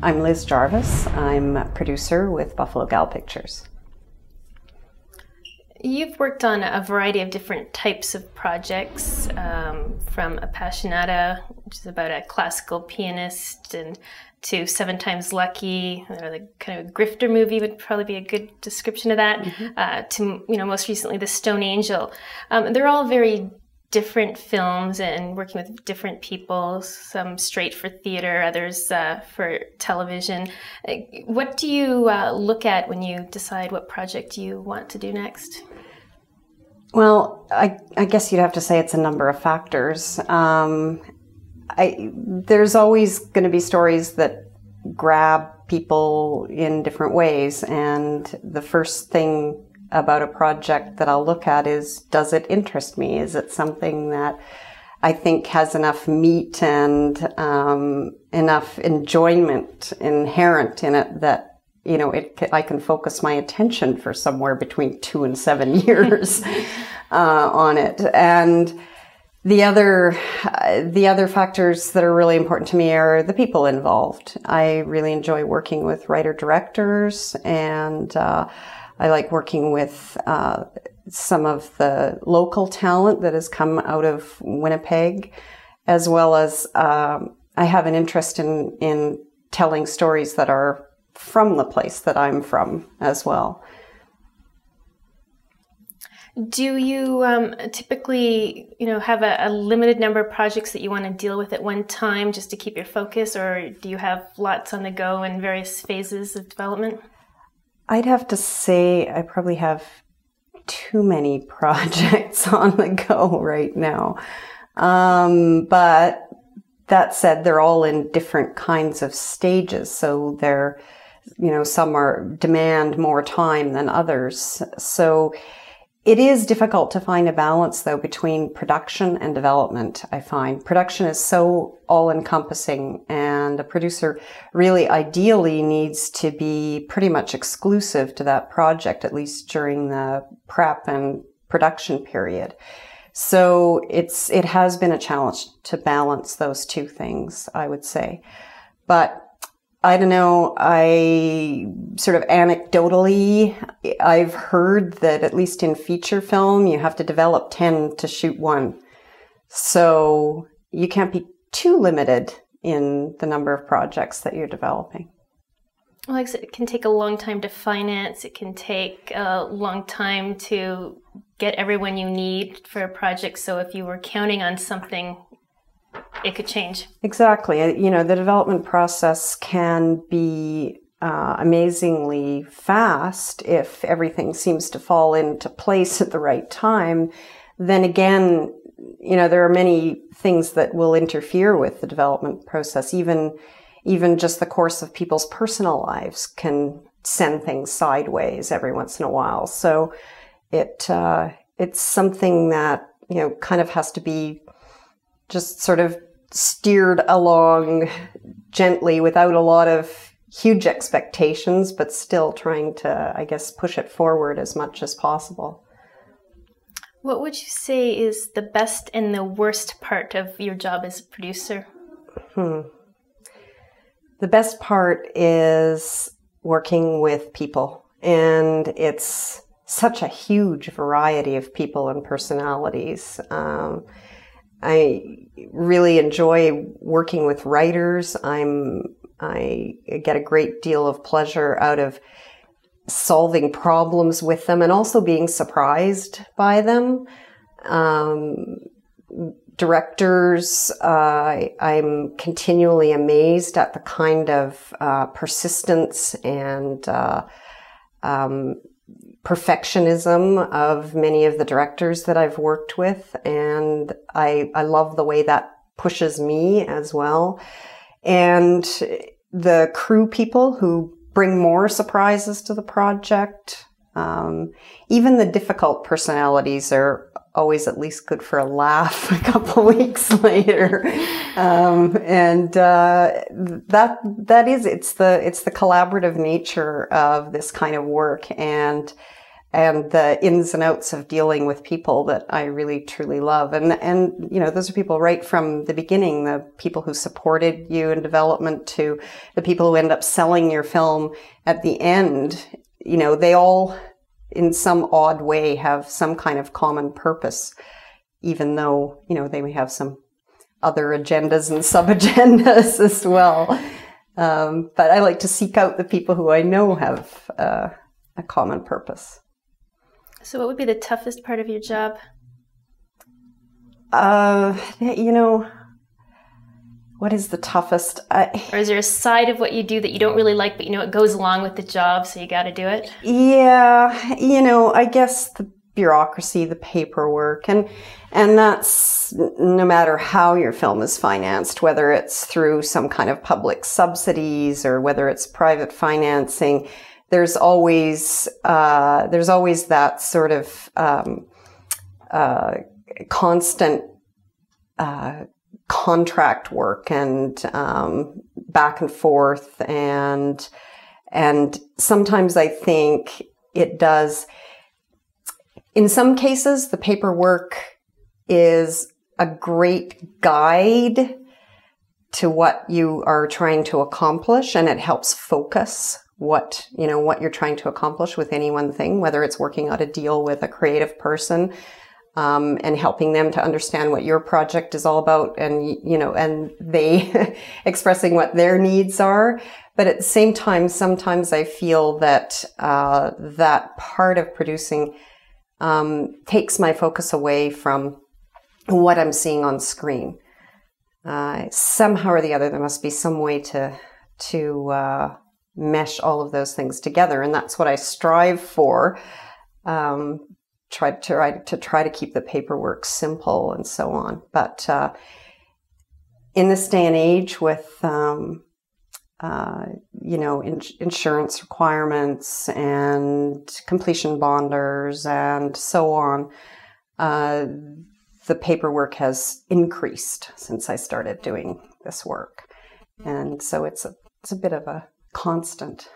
I'm Liz Jarvis. I'm a producer with Buffalo Gal Pictures. You've worked on a variety of different types of projects, from Appassionata, which is about a classical pianist, and to Seven Times Lucky, the kind of a grifter movie would probably be a good description of that, to most recently The Stone Angel. They're all very different films and working with different people, some straight for theater, others for television. What do you look at when you decide what project you want to do next? Well, I guess you'd have to say it's a number of factors. There's always going to be stories that grab people in different ways, and the first thing about a project that I'll look at is, does it interest me? Is it something that I think has enough meat and enough enjoyment inherent in it that I can focus my attention for somewhere between 2 and 7 years on it. And the other factors that are really important to me are the people involved. I really enjoy working with writer-directors, and I like working with some of the local talent that has come out of Winnipeg, as well as I have an interest in telling stories that are from the place that I'm from as well. Do you typically, have a limited number of projects that you want to deal with at one time just to keep your focus, or do you have lots on the go in various phases of development? I'd have to say I probably have too many projects on the go right now. But that said, they're all in different kinds of stages. So they're, some demand more time than others. So it is difficult to find a balance, though, between production and development, I find. Production is so all-encompassing, and a producer really ideally needs to be pretty much exclusive to that project, at least during the prep and production period. So it has been a challenge to balance those two things, I would say. But I don't know, I sort of anecdotally, I've heard that at least in feature film, you have to develop 10 to shoot 1. So you can't be too limited in the number of projects that you're developing. Well, like I said, it can take a long time to finance. It can take a long time to get everyone you need for a project. So if you were counting on something, it could change. Exactly. The development process can be amazingly fast if everything seems to fall into place at the right time. Then again, there are many things that will interfere with the development process. Even just the course of people's personal lives can send things sideways every once in a while. So it's something that, kind of has to be just sort of steered along gently without a lot of huge expectations, but still trying to, I guess, push it forward as much as possible. What would you say is the best and the worst part of your job as a producer? The best part is working with people, and it's such a huge variety of people and personalities. I really enjoy working with writers. I get a great deal of pleasure out of solving problems with them and also being surprised by them. Directors, I'm continually amazed at the kind of persistence and perfectionism of many of the directors that I've worked with, and I love the way that pushes me as well. And the crew people who bring more surprises to the project. Even the difficult personalities are always at least good for a laugh a couple weeks later. It's the collaborative nature of this kind of work. And the ins and outs of dealing with people that I really truly love. And you know, those are people right from the beginning, the people who supported you in development to the people who end up selling your film at the end. You know, they all, in some odd way, have some kind of common purpose, even though, you know, they may have some other agendas and sub-agendas as well. But I like to seek out the people who I know have a common purpose. So what would be the toughest part of your job? You know, what is the toughest? Or is there a side of what you do that you don't really like, but you know it goes along with the job, so you got to do it? Yeah, you know, I guess the bureaucracy, the paperwork, and that's no matter how your film is financed, whether it's through some kind of public subsidies or whether it's private financing. There's always that sort of constant contract work and back and forth, and sometimes I think it does. In some cases, the paperwork is a great guide to what you are trying to accomplish, and it helps focus what you're trying to accomplish with any one thing, whether it's working out a deal with a creative person, and helping them to understand what your project is all about, and, you know, and they expressing what their needs are. But at the same time, sometimes I feel that, that part of producing, takes my focus away from what I'm seeing on screen. Somehow or the other, there must be some way to mesh all of those things together, and that's what I strive for. Try to keep the paperwork simple and so on. But in this day and age, with you know, insurance requirements and completion bonders and so on, the paperwork has increased since I started doing this work, and so it's a bit of a constant.